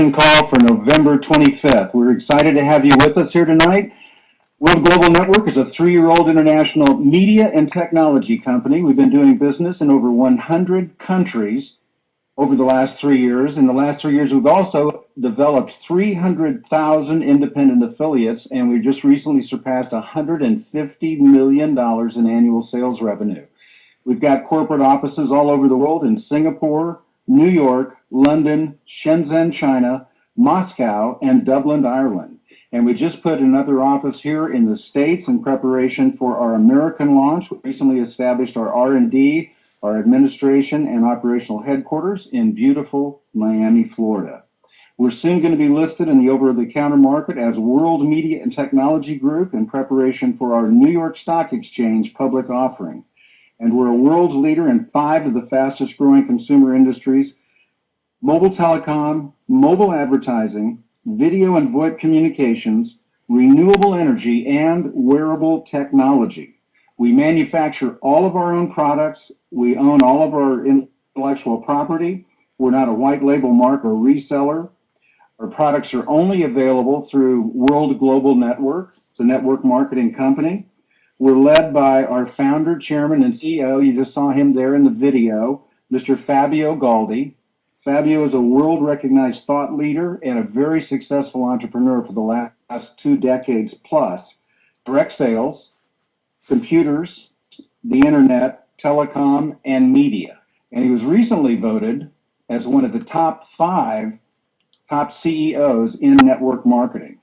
production call for November 25th. We're excited to have you with us here tonight. World Global Network is a 3-year-old international media and technology company. We've been doing business in over 100 countries over the last 3 years. In the last 3 years, we've also developed 300,000 independent affiliates, and we just recently surpassed $150 million in annual sales revenue. We've got corporate offices all over the world in Singapore, New York, London, Shenzhen, China, Moscow, and Dublin, Ireland. And we just put another office here in the States in preparation for our American launch. We recently established our R&D, our administration, and operational headquarters in beautiful Miami, Florida. We're soon going to be listed in the over-the-counter market as World Media and Technology Group in preparation for our New York Stock Exchange public offering. And we're a world leader in 5 of the fastest growing consumer industries: mobile telecom, mobile advertising, video and VoIP communications, renewable energy, and wearable technology. We manufacture all of our own products. We own all of our intellectual property. We're not a white label mark or reseller. Our products are only available through World Global Network. It's a network marketing company. We're led by our founder, chairman, and CEO. You just saw him there in the video, Mr. Fabio Galdi. Fabio is a world-recognized thought leader and a very successful entrepreneur for the last 2 decades plus. Direct sales, computers, the internet, telecom, and media. And he was recently voted as one of the top 5 top CEOs in network marketing.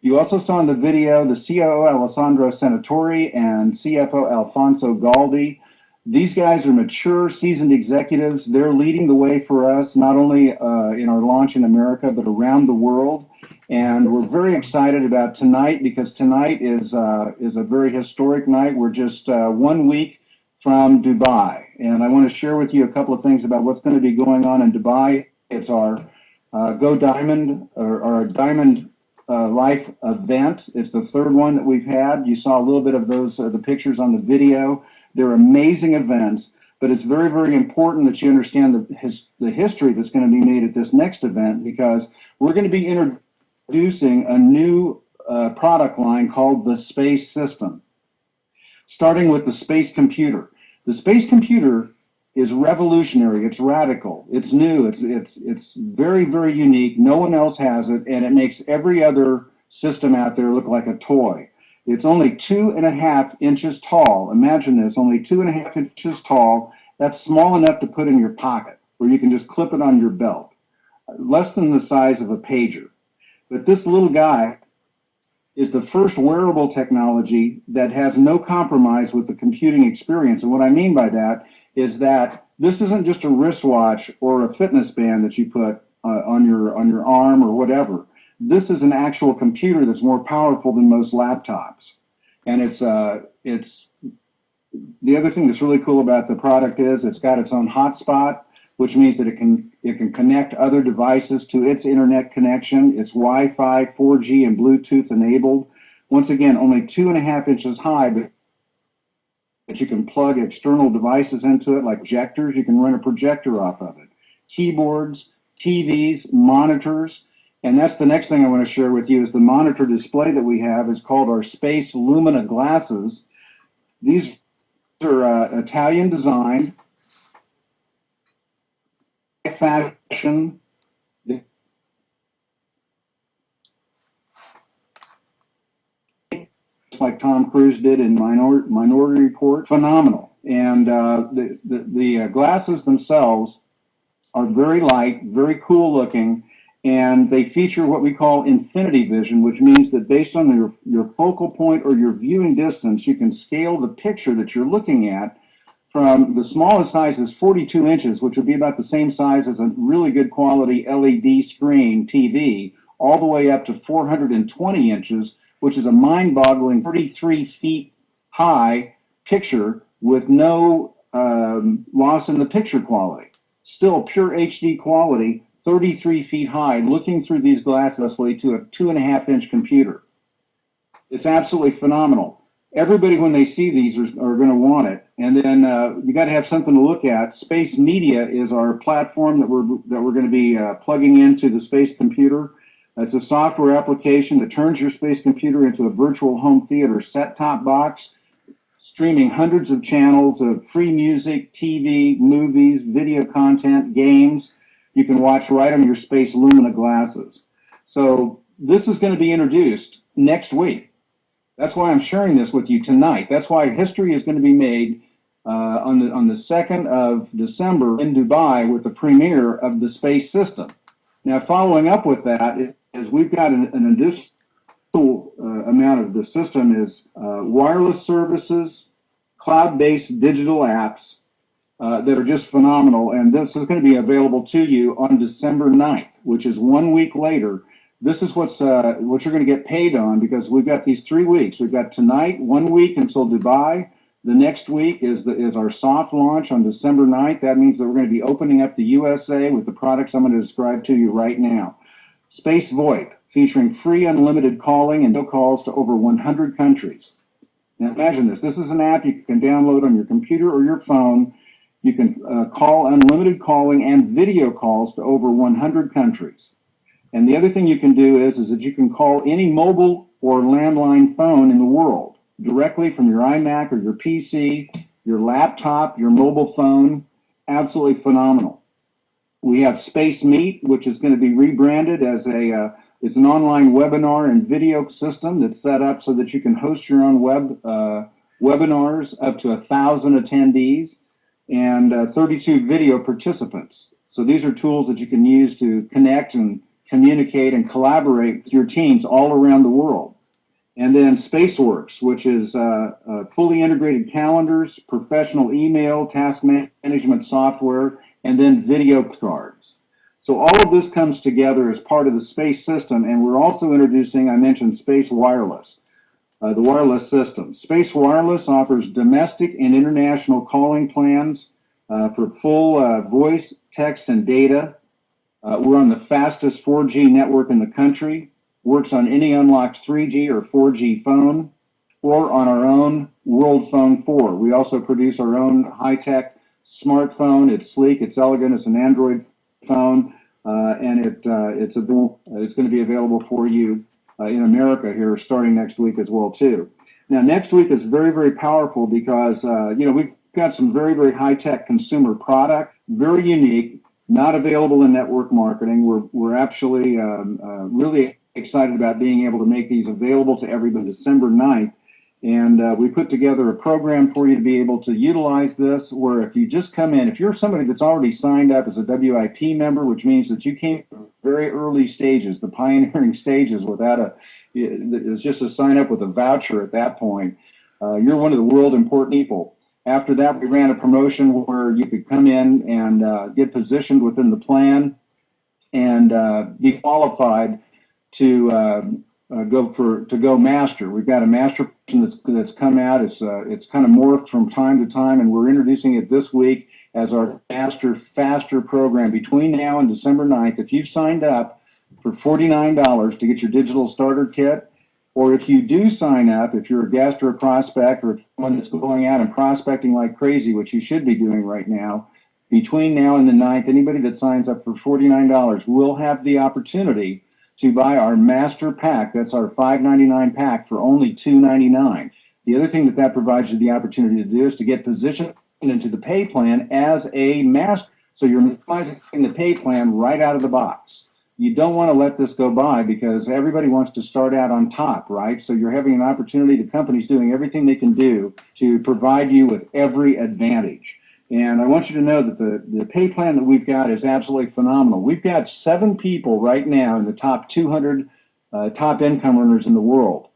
You also saw in the video the COO Alessandro Senatori and CFO Alfonso Galdi. These guys are mature, seasoned executives. They're leading the way for us, not only in our launch in America, but around the world. And we're very excited about tonight because tonight is a very historic night. We're just 1 week from Dubai. And I want to share with you a couple of things about what's going to be going on in Dubai. It's our Go Diamond, or our Diamond Life event. It's the 3rd one that we've had. You saw a little bit of those, the pictures on the video. They're amazing events, but it's very, very important that you understand the history that's going to be made at this next event, because we're going to be introducing a new product line called the Space System, starting with the Space Computer. The Space Computer is revolutionary, it's radical, it's new, it's very, very unique. No one else has it, and it makes every other system out there look like a toy. It's only 2.5 inches tall. Imagine this, only 2.5 inches tall. That's small enough to put in your pocket, where you can just clip it on your belt. Less than the size of a pager. But this little guy is the first wearable technology that has no compromise with the computing experience. And what I mean by that is that this isn't just a wristwatch or a fitness band that you put on your arm or whatever. This is an actual computer that's more powerful than most laptops. And it's the other thing that's really cool about the product is it's got its own hotspot, which means that it can connect other devices to its internet connection. It's Wi-Fi, 4G, and Bluetooth enabled. Once again, only 2.5 inches high, but you can plug external devices into it, like projectors. You can run a projector off of it. Keyboards, TVs, monitors. And that's the next thing I want to share with you is the monitor display that we have is called our Space Lumina glasses. These are Italian designed, fashion, like Tom Cruise did in Minority Report. Phenomenal. And the glasses themselves are very light, very cool looking, and they feature what we call infinity vision, which means that based on your focal point or your viewing distance, you can scale the picture that you're looking at from the smallest size is 42 inches, which would be about the same size as a really good quality LED screen TV, all the way up to 420 inches, which is a mind-boggling 33 feet high picture with no loss in the picture quality. Still pure HD quality, 33 feet high, looking through these glasses to a 2.5 inch computer. It's absolutely phenomenal. Everybody, when they see these, are going to want it. And then you got to have something to look at. Space Media is our platform that we're going to be plugging into the space computer. It's a software application that turns your space computer into a virtual home theater set-top box, streaming hundreds of channels of free music, TV, movies, video content, games. You can watch right on your Space Lumina glasses. So this is going to be introduced next week. That's why I'm sharing this with you tonight. That's why history is going to be made on the 2nd of December in Dubai with the premiere of the space system. Now, following up with that is we've got an additional amount of the system is wireless services, cloud-based digital apps that are just phenomenal. And this is going to be available to you on December 9th, which is 1 week later. This is what you're going to get paid on, because we've got these 3 weeks. We've got tonight, 1 week until Dubai. The next week is our soft launch on December 9th. That means that we're going to be opening up the USA with the products I'm going to describe to you right now. Space VoIP, featuring free unlimited calling and no calls to over 100 countries. Now imagine this. This is an app you can download on your computer or your phone. You can call unlimited calling and video calls to over 100 countries. And the other thing you can do is that you can call any mobile or landline phone in the world directly from your iMac or your PC, your laptop, your mobile phone. Absolutely phenomenal. We have Space Meet, which is going to be rebranded as it's an online webinar and video system that's set up so that you can host your own webinars up to 1,000 attendees and 32 video participants. So these are tools that you can use to connect and communicate and collaborate with your teams all around the world. And then SpaceWorks, which is fully integrated calendars, professional email, task management software, and then video cards. So all of this comes together as part of the space system, and we're also introducing, I mentioned Space Wireless, the wireless system. Space Wireless offers domestic and international calling plans for full voice, text, and data. We're on the fastest 4G network in the country, works on any unlocked 3G or 4G phone, or on our own World Phone 4. We also produce our own high-tech smartphone. It's sleek, it's elegant, it's an Android phone, and it's going to be available for you in America here starting next week as well too. Now next week is very, very powerful because we've got some very, very high-tech consumer product, very unique, not available in network marketing. We're actually really excited about being able to make these available to everybody December 9th. And we put together a program for you to be able to utilize this, where if you just come in, if you're somebody that's already signed up as a WIP member, which means that you came from very early stages, the pioneering stages, it's just a sign up with a voucher at that point, you're one of the world important people. After that, we ran a promotion where you could come in and get positioned within the plan and be qualified to go master. We've got a master that's come out. It's kind of morphed from time to time, and we're introducing it this week as our Master Faster program. Between now and December 9th, if you've signed up for $49 to get your digital starter kit, or if you do sign up, if you're a gastro prospect or someone that's going out and prospecting like crazy, which you should be doing right now, between now and the 9th, anybody that signs up for $49 will have the opportunity to buy our Master Pack. That's our $5.99 pack for only $2.99. The other thing that provides you the opportunity to do is to get positioned into the pay plan as a master. So you're minimizing the pay plan right out of the box. You don't want to let this go by because everybody wants to start out on top, right? So you're having an opportunity, the company's doing everything they can do to provide you with every advantage. And I want you to know that the pay plan that we've got is absolutely phenomenal. We've got 7 people right now in the top 200 top income earners in the world.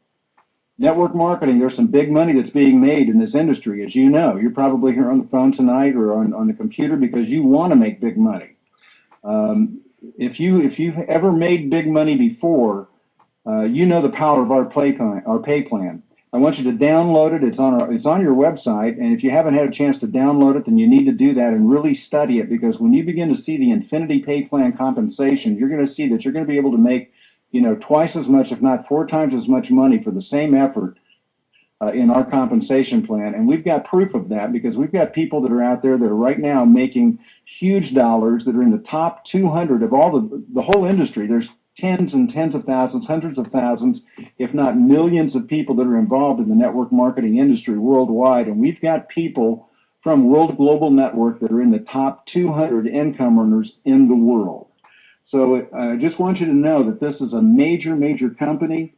Network marketing, there's some big money that's being made in this industry. As you know, you're probably here on the phone tonight or on the computer because you want to make big money. If you've ever made big money before, you know the power of our pay plan. I want you to download it. It's on your website, and if you haven't had a chance to download it, then you need to do that and really study it, because when you begin to see the Infinity Pay Plan compensation, you're going to see that you're going to be able to make, twice as much, if not 4 times as much money for the same effort in our compensation plan. And we've got proof of that because we've got people that are out there that are right now making huge dollars that are in the top 200 of all the whole industry. There's tens and tens of thousands, hundreds of thousands, if not millions of people that are involved in the network marketing industry worldwide. And we've got people from World Global Network that are in the top 200 income earners in the world. So I just want you to know that this is a major, major company.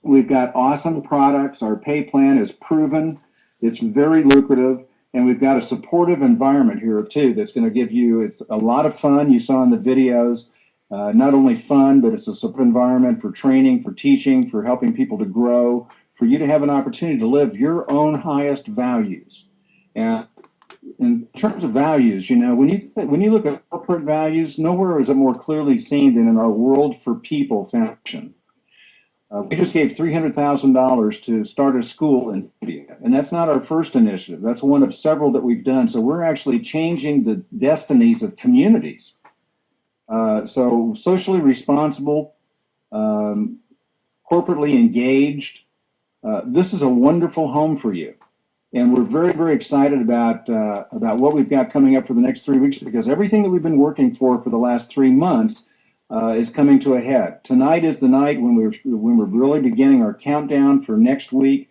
We've got awesome products. Our pay plan is proven. It's very lucrative. And we've got a supportive environment here too that's going to give you, it's a lot of fun. You saw in the videos, not only fun, but it's a supportive environment for training, for teaching, for helping people to grow, for you to have an opportunity to live your own highest values. And in terms of values, you know, when you look at corporate values, nowhere is it more clearly seen than in our World for People Foundation. We just gave $300,000 to start a school in India, and that's not our first initiative. That's one of several that we've done. So we're actually changing the destinies of communities. So socially responsible, corporately engaged. This is a wonderful home for you. And we're very, very excited about what we've got coming up for the next 3 weeks, because everything that we've been working for the last 3 months is coming to a head. Tonight is the night when we're really beginning our countdown for next week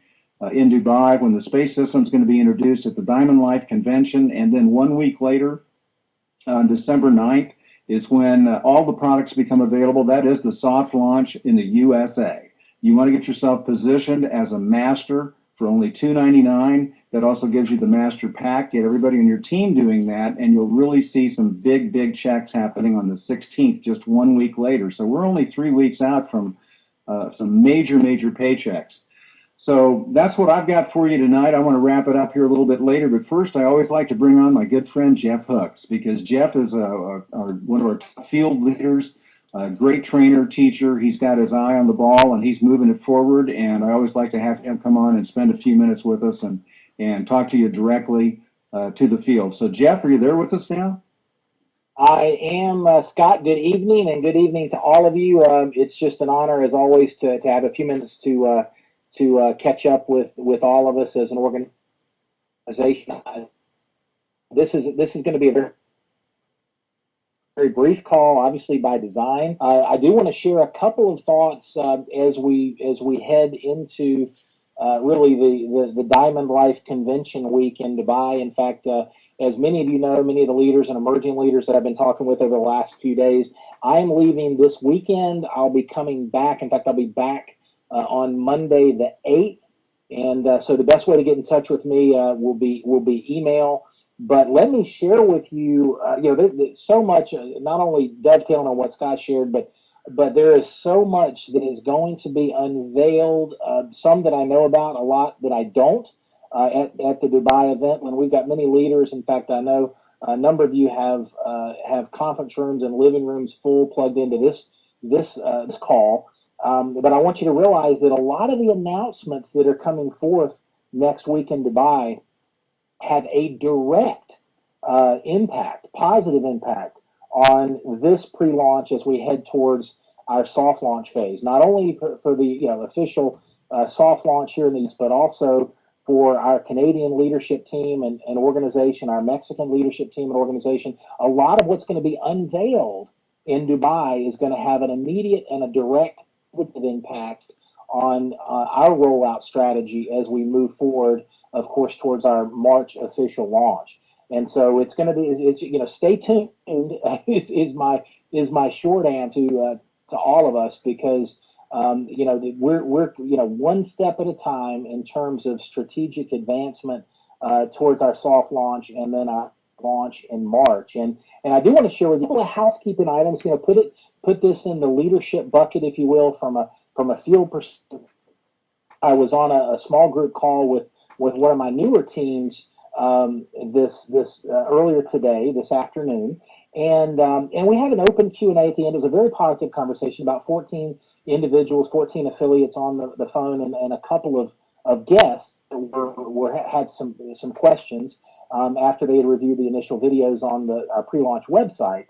in Dubai, when the space system is going to be introduced at the Diamond Life Convention. And then 1 week later, on December 9th, is when all the products become available. That is the soft launch in the USA. You want to get yourself positioned as a master for only $299. That also gives you the master pack. Get everybody on your team doing that, and you'll really see some big, big checks happening on the 16th, just 1 week later. So we're only 3 weeks out from some major, major paychecks. So that's what I've got for you tonight. I want to wrap it up here a little bit later, but first I always like to bring on my good friend Jeff Hooks, because Jeff is one of our field leaders, a great trainer, teacher. He's got his eye on the ball and he's moving it forward, and I always like to have him come on and spend a few minutes with us and talk to you directly to the field. So Jeff, are you there with us now? I am, Scott. Good evening, and good evening to all of you. It's just an honor, as always, to have a few minutes to catch up with all of us as an organization. This is going to be a very brief call, obviously by design. I do want to share a couple of thoughts as we head into really the Diamond Life Convention week in Dubai. In fact, as many of you know, many of the leaders and emerging leaders that I've been talking with over the last few days, I'm leaving this weekend. I'll be coming back. In fact, I'll be back on Monday the 8th. And so the best way to get in touch with me will be email. But let me share with you, there's so much, not only dovetailing on what Scott shared, but there is so much that is going to be unveiled, some that I know about, a lot that I don't, at the Dubai event, when we've got many leaders. In fact, I know a number of you have conference rooms and living rooms full plugged into this call. But I want you to realize that a lot of the announcements that are coming forth next week in Dubai have a direct impact, positive impact on this pre-launch as we head towards our soft launch phase. Not only for the official soft launch here in the East, but also for our Canadian leadership team and organization, our Mexican leadership team and organization. A lot of what's going to be unveiled in Dubai is going to have an immediate and a direct positive impact on our rollout strategy as we move forward, of course, towards our March official launch. And so it's going to be, stay tuned is my short answer to all of us, because we're one step at a time in terms of strategic advancement towards our soft launch and then our launch in March. And I do want to share with you a couple of housekeeping items. Put this in the leadership bucket, if you will, from a field perspective. I was on a small group call with one of my newer teams this earlier today, this afternoon, and we had an open Q&A at the end. It was a very positive conversation, about 14 individuals, 14 affiliates on the phone, and a couple of guests that had some questions after they had reviewed the initial videos on our pre-launch websites.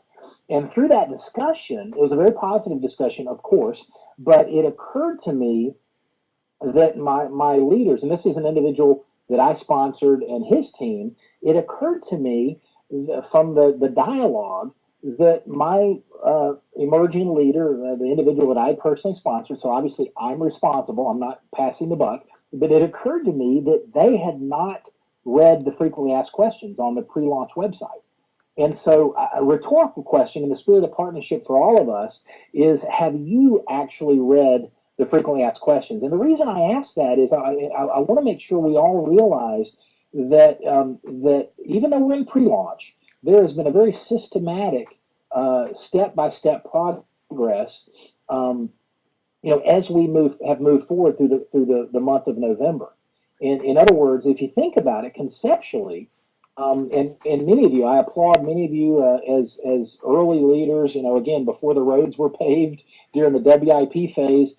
And through that discussion, it was a very positive discussion, of course, but it occurred to me that my leaders, and this is an individual that I sponsored and his team, it occurred to me from the dialogue that my emerging leader, the individual that I personally sponsored, so obviously I'm responsible, I'm not passing the buck, but it occurred to me that they had not read the frequently asked questions on the pre-launch website. And so, a rhetorical question in the spirit of partnership for all of us is: have you actually read the frequently asked questions? And the reason I ask that is I want to make sure we all realize that even though we're in pre-launch, there has been a very systematic, step-by-step progress. As we have moved forward through the month of November. In other words, if you think about it conceptually, and many of you, I applaud many of you as early leaders. Again, before the roads were paved during the WIP phase,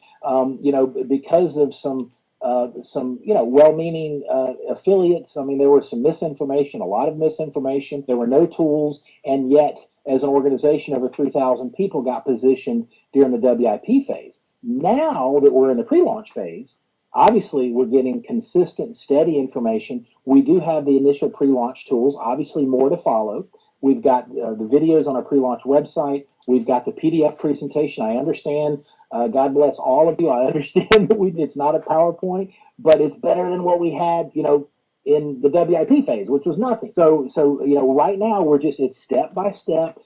because of some well-meaning affiliates. I mean, there was some misinformation, a lot of misinformation. There were no tools, and yet, as an organization, over 3,000 people got positioned during the WIP phase. Now that we're in the pre-launch phase, obviously we're getting consistent, steady information. We do have the initial pre-launch tools, obviously more to follow. We've got the videos on our pre-launch website. We've got the PDF presentation. I understand. God bless all of you. I understand that it's not a PowerPoint, but it's better than what we had, in the WIP phase, which was nothing. So right now it's step by step.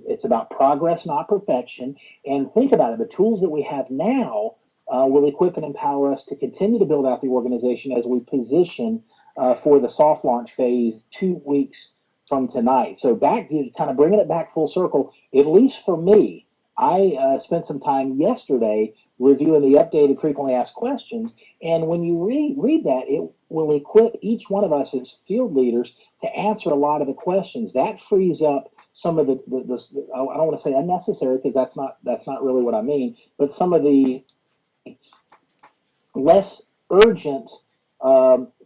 It's about progress, not perfection. And think about it: the tools that we have now will equip and empower us to continue to build out the organization as we position for the soft launch phase 2 weeks from tonight. So back to kind of bringing it back full circle, at least for me, I spent some time yesterday reviewing the updated frequently asked questions. And when you read that, it will equip each one of us as field leaders to answer a lot of the questions. That frees up some of the I don't want to say unnecessary, because that's not really what I mean, but some of the less urgent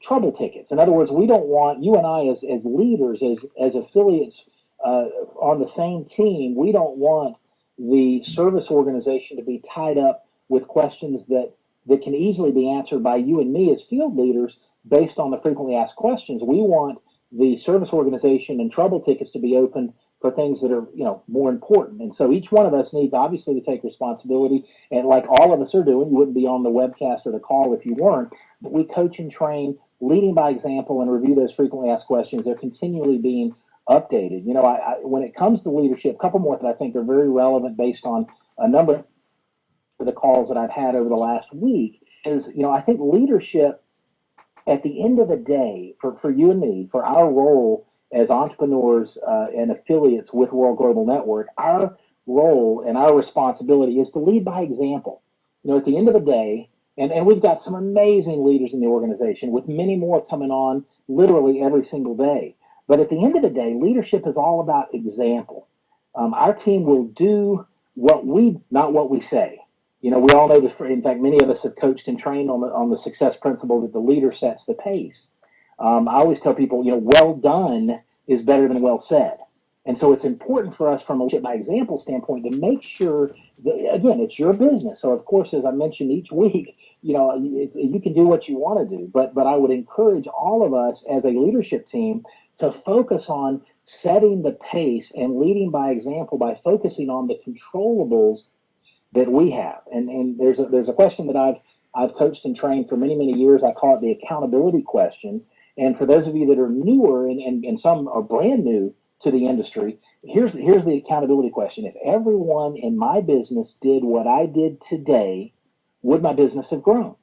trouble tickets. In other words, we don't want, you and I as leaders, as affiliates on the same team, we don't want the service organization to be tied up with questions that can easily be answered by you and me as field leaders based on the frequently asked questions. We want the service organization and trouble tickets to be open for things that are more important. And so each one of us needs obviously to take responsibility, and like all of us are doing, you wouldn't be on the webcast or the call if you weren't, but we coach and train, leading by example, and review those frequently asked questions. They're continually being updated. When it comes to leadership, a couple more that I think are very relevant based on a number of the calls that I've had over the last week is, I think leadership at the end of the day, for you and me, for our role as entrepreneurs and affiliates with World Global Network, our role and our responsibility is to lead by example. At the end of the day, and we've got some amazing leaders in the organization, with many more coming on literally every single day. But at the end of the day, leadership is all about example. Our team will do not what we say. We all know this. In fact, many of us have coached and trained on the success principle that the leader sets the pace. I always tell people, well done is better than well said. And so it's important for us from a leadership by example standpoint to make sure that, again, it's your business. So of course, as I mentioned each week, you can do what you want to do, but I would encourage all of us as a leadership team to focus on setting the pace and leading by example by focusing on the controllables that we have. And there's a question that I've coached and trained for many, many years. I call it the accountability question. And for those of you that are newer and some are brand new to the industry, here's the accountability question. If everyone in my business did what I did today, would my business have grown?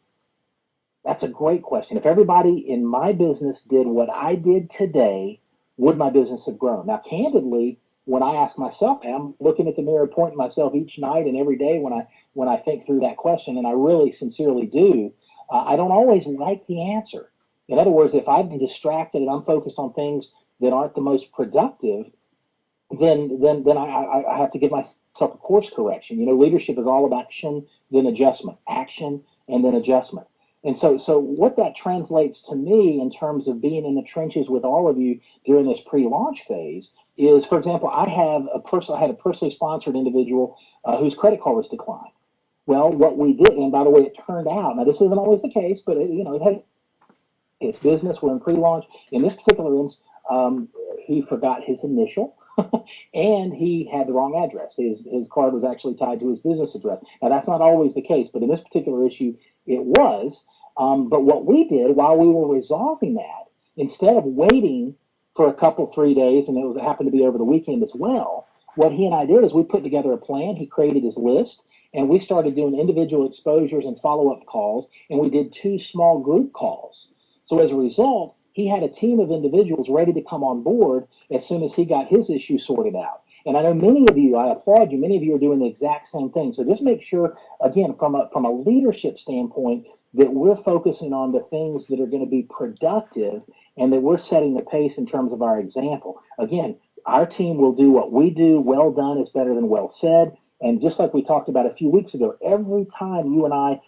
That's a great question. If everybody in my business did what I did today, would my business have grown? Now, candidly, when I ask myself, I'm looking at the mirror, pointing myself each night and every day when I think through that question, and I really sincerely do, I don't always like the answer. In other words, if I've been distracted and I'm focused on things that aren't the most productive, then I have to give myself a course correction. Leadership is all about action, then adjustment, action, and then adjustment. And so what that translates to me in terms of being in the trenches with all of you during this pre-launch phase is, for example, I had a personally sponsored individual whose credit card was declined. Well, what we did, and by the way, it turned out, now this isn't always the case, but it had its business. We're in pre-launch. In this particular instance, he forgot his initial, and he had the wrong address. His card was actually tied to his business address. Now that's not always the case, but in this particular issue, it was. But what we did while we were resolving that, instead of waiting for a couple 3 days, and it happened to be over the weekend as well, what he and I did is we put together a plan. He created his list, and we started doing individual exposures and follow-up calls, and we did 2 small group calls. So as a result, he had a team of individuals ready to come on board as soon as he got his issue sorted out. And I know many of you, I applaud you, many of you are doing the exact same thing. So just make sure, again, from a leadership standpoint, that we're focusing on the things that are going to be productive and that we're setting the pace in terms of our example. Again, our team will do what we do. Well done is better than well said. And just like we talked about a few weeks ago, every time you and I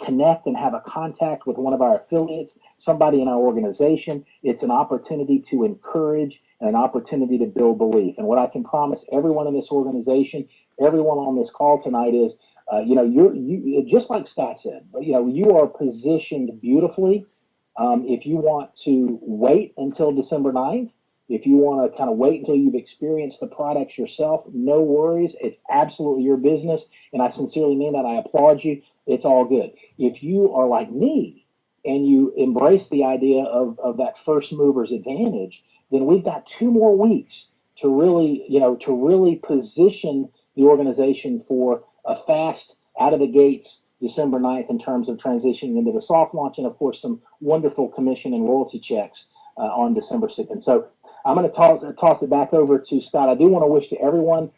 connect and have a contact with one of our affiliates, somebody in our organization, it's an opportunity to encourage and an opportunity to build belief. And what I can promise everyone in this organization, everyone on this call tonight is, you just like Scott said, you are positioned beautifully. If you want to wait until December 9th, if you want to kind of wait until you've experienced the products yourself, no worries. It's absolutely your business. And I sincerely mean that. I applaud you. It's all good. If you are like me and you embrace the idea of that first mover's advantage, then we've got 2 more weeks to really position the organization for a fast, out of the gates December 9th in terms of transitioning into the soft launch and, of course, some wonderful commission and royalty checks on December 2nd. So I'm going to toss it back over to Scott. I do want to wish to everyone,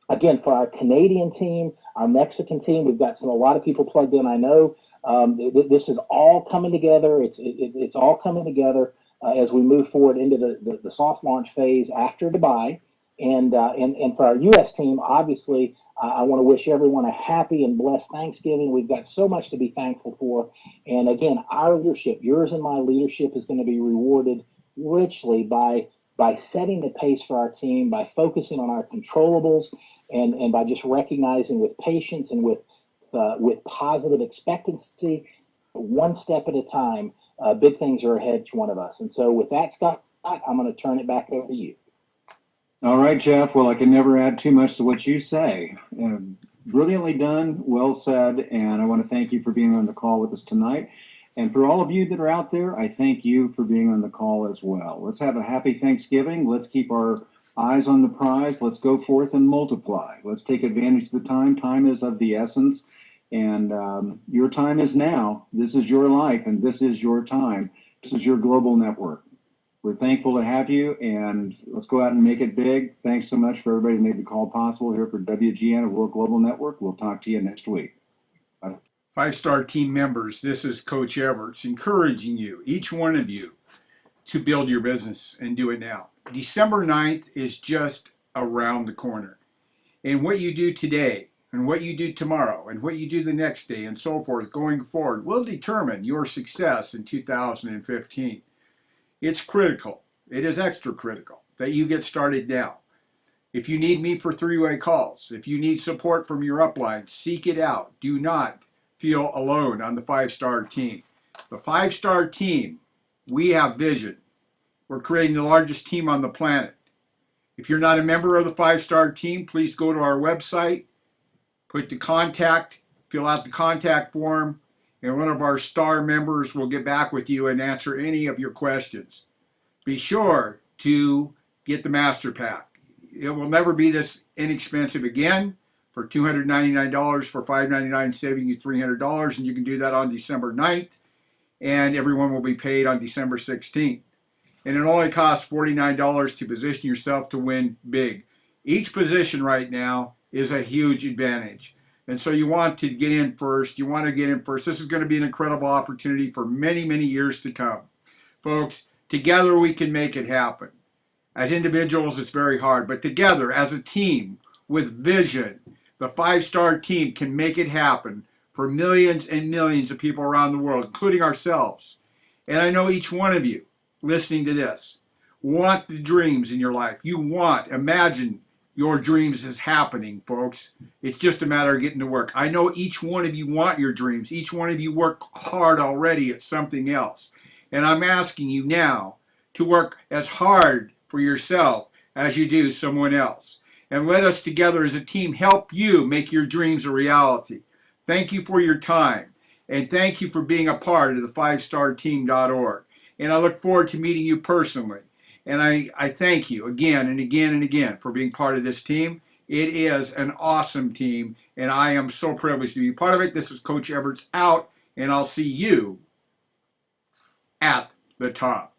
again, for our Canadian team, our Mexican team, we've got a lot of people plugged in, I know. This is all coming together. It's all coming together as we move forward into the soft launch phase after Dubai. And for our U.S. team, obviously, I want to wish everyone a happy and blessed Thanksgiving. We've got so much to be thankful for. And again, our leadership, yours and my leadership, is going to be rewarded richly by setting the pace for our team, by focusing on our controllables, and by just recognizing with patience and with positive expectancy, one step at a time, big things are ahead to one of us. And so with that, Scott, I'm going to turn it back over to you. All right, Jeff. Well, I can never add too much to what you say. Brilliantly done, well said, and I want to thank you for being on the call with us tonight. And for all of you that are out there, I thank you for being on the call as well. Let's have a happy Thanksgiving. Let's keep our eyes on the prize. Let's go forth and multiply. Let's take advantage of the time. Time is of the essence, and your time is now. This is your life, and this is your time. This is your global network. We're thankful to have you, and let's go out and make it big. Thanks so much for everybody who made the call possible here for WGN and World Global Network. We'll talk to you next week. Bye. 5-Star team members, this is Coach Everts encouraging you, each one of you, to build your business and do it now. December 9th is just around the corner. And what you do today and what you do tomorrow and what you do the next day and so forth going forward will determine your success in 2015. It's critical. It is extra critical that you get started now. If you need me for 3-way calls, if you need support from your upline, seek it out. Do not feel alone on the 5-Star team. The 5-Star team, we have vision. We're creating the largest team on the planet. If you're not a member of the 5-Star team, please go to our website, put the contact, fill out the contact form, and one of our star members will get back with you and answer any of your questions. Be sure to get the Master Pack. It will never be this inexpensive again. For $299, for $599, saving you $300, and you can do that on December 9th, and everyone will be paid on December 16th. And it only costs $49 to position yourself to win big. Each position right now is a huge advantage. And so you want to get in first. You want to get in first. This is going to be an incredible opportunity for many, many years to come. Folks, together we can make it happen. As individuals, it's very hard. But together, as a team with vision, the 5-Star team can make it happen for millions and millions of people around the world, including ourselves. And I know each one of you listening to this want the dreams in your life. You want, imagine your dreams is happening, folks. It's just a matter of getting to work. I know each one of you want your dreams. Each one of you work hard already at something else. And I'm asking you now to work as hard for yourself as you do someone else. And let us together as a team help you make your dreams a reality. Thank you for your time. And thank you for being a part of the 5starteam.org. And I look forward to meeting you personally. And I thank you again and again and again for being part of this team. It is an awesome team, and I am so privileged to be part of it. This is Coach Everts out, and I'll see you at the top.